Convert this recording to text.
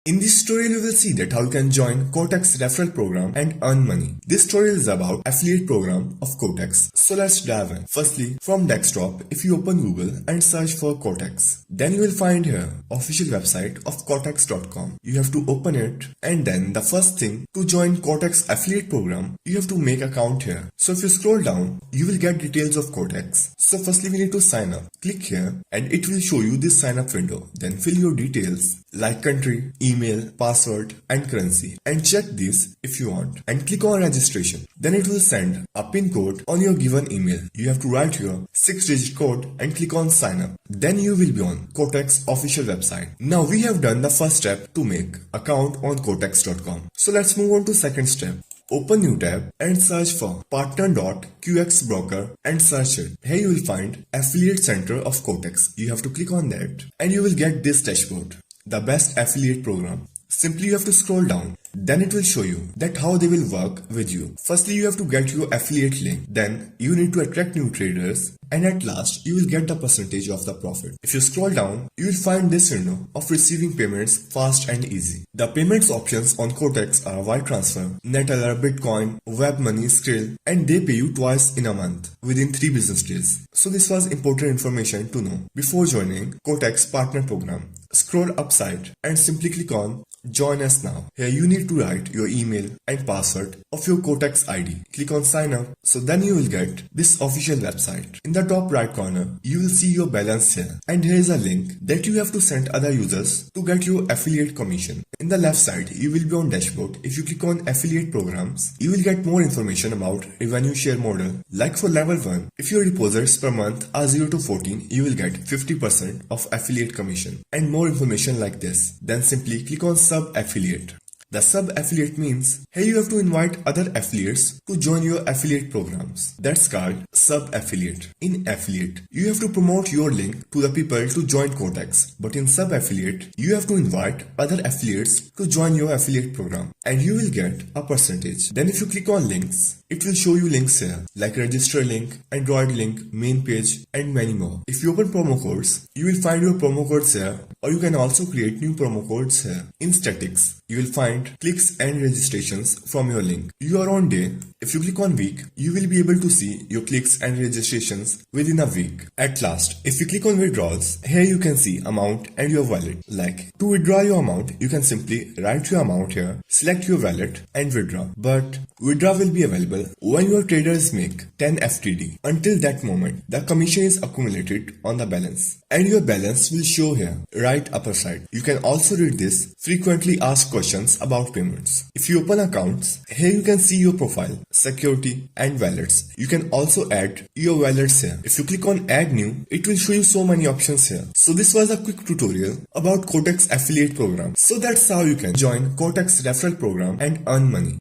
In this tutorial, you will see that how you can join Quotex referral program and earn money. This tutorial is about affiliate program of Quotex. So let's dive in. Firstly, from desktop, if you open Google and search for Quotex, then you will find here official website of Quotex.com. You have to open it, and then the first thing, to join Quotex affiliate program, you have to make account here. So if you scroll down, you will get details of Quotex. So firstly, we need to sign up. Click here and it will show you this sign up window. Then fill your details like country, email, password and currency, and check this if you want, and click on registration. Then it will send a pin code on your given email. You have to write your 6-digit code and click on sign up. Then you will be on Quotex official website. Now we have done the first step to make account on Quotex.com. So let's move on to second step. Open new tab and search for partner.qxbroker and search it. Here you will find affiliate center of Quotex. You have to click on that and you will get this dashboard, the best affiliate program. Simply you have to scroll down. Then it will show you that how they will work with you. Firstly, you have to get your affiliate link. Then you need to attract new traders. And at last, you will get the percentage of the profit. If you scroll down, you will find this window of receiving payments fast and easy. The payments options on Quotex are wire transfer, Neteller, Bitcoin, web money, Skrill, and they pay you twice in a month within 3 business days. So this was important information to know before joining Quotex partner program. Scroll upside and simply click on Join us now. Here you need to write your email and password of your Quotex ID. Click on sign up. So then you will get this official website. In the top right corner, you will see your balance here. And here is a link that you have to send other users to get your affiliate commission. In the left side, you will be on dashboard. If you click on affiliate programs, you will get more information about revenue share model. Like for level 1, if your deposits per month are 0 to 14, you will get 50% of affiliate commission. And more information like this. Then simply click on sub-affiliate. The sub-affiliate means here you have to invite other affiliates to join your affiliate programs. That's called sub-affiliate. In affiliate, you have to promote your link to the people to join Quotex. But in sub-affiliate, you have to invite other affiliates to join your affiliate program. And you will get a percentage. Then if you click on links, it will show you links here like register link, Android link, main page and many more. If you open promo codes, you will find your promo codes here, or you can also create new promo codes here. In statics, you will find clicks and registrations from your link. You are on day. If you click on week, you will be able to see your clicks and registrations within a week. At last, if you click on withdrawals, here you can see amount and your wallet. Like to withdraw your amount, you can simply write your amount here, select your wallet and withdraw. But withdraw will be available when your traders make 10 FTD. Until that moment, the commission is accumulated on the balance and your balance will show here, right upper side. You can also read this frequently asked questions about payments. If you open accounts, here you can see your profile, security and wallets. You can also add your wallets here. If you click on add new, it will show you so many options here. So this was a quick tutorial about Quotex affiliate program. So that's how you can join Quotex referral program and earn money.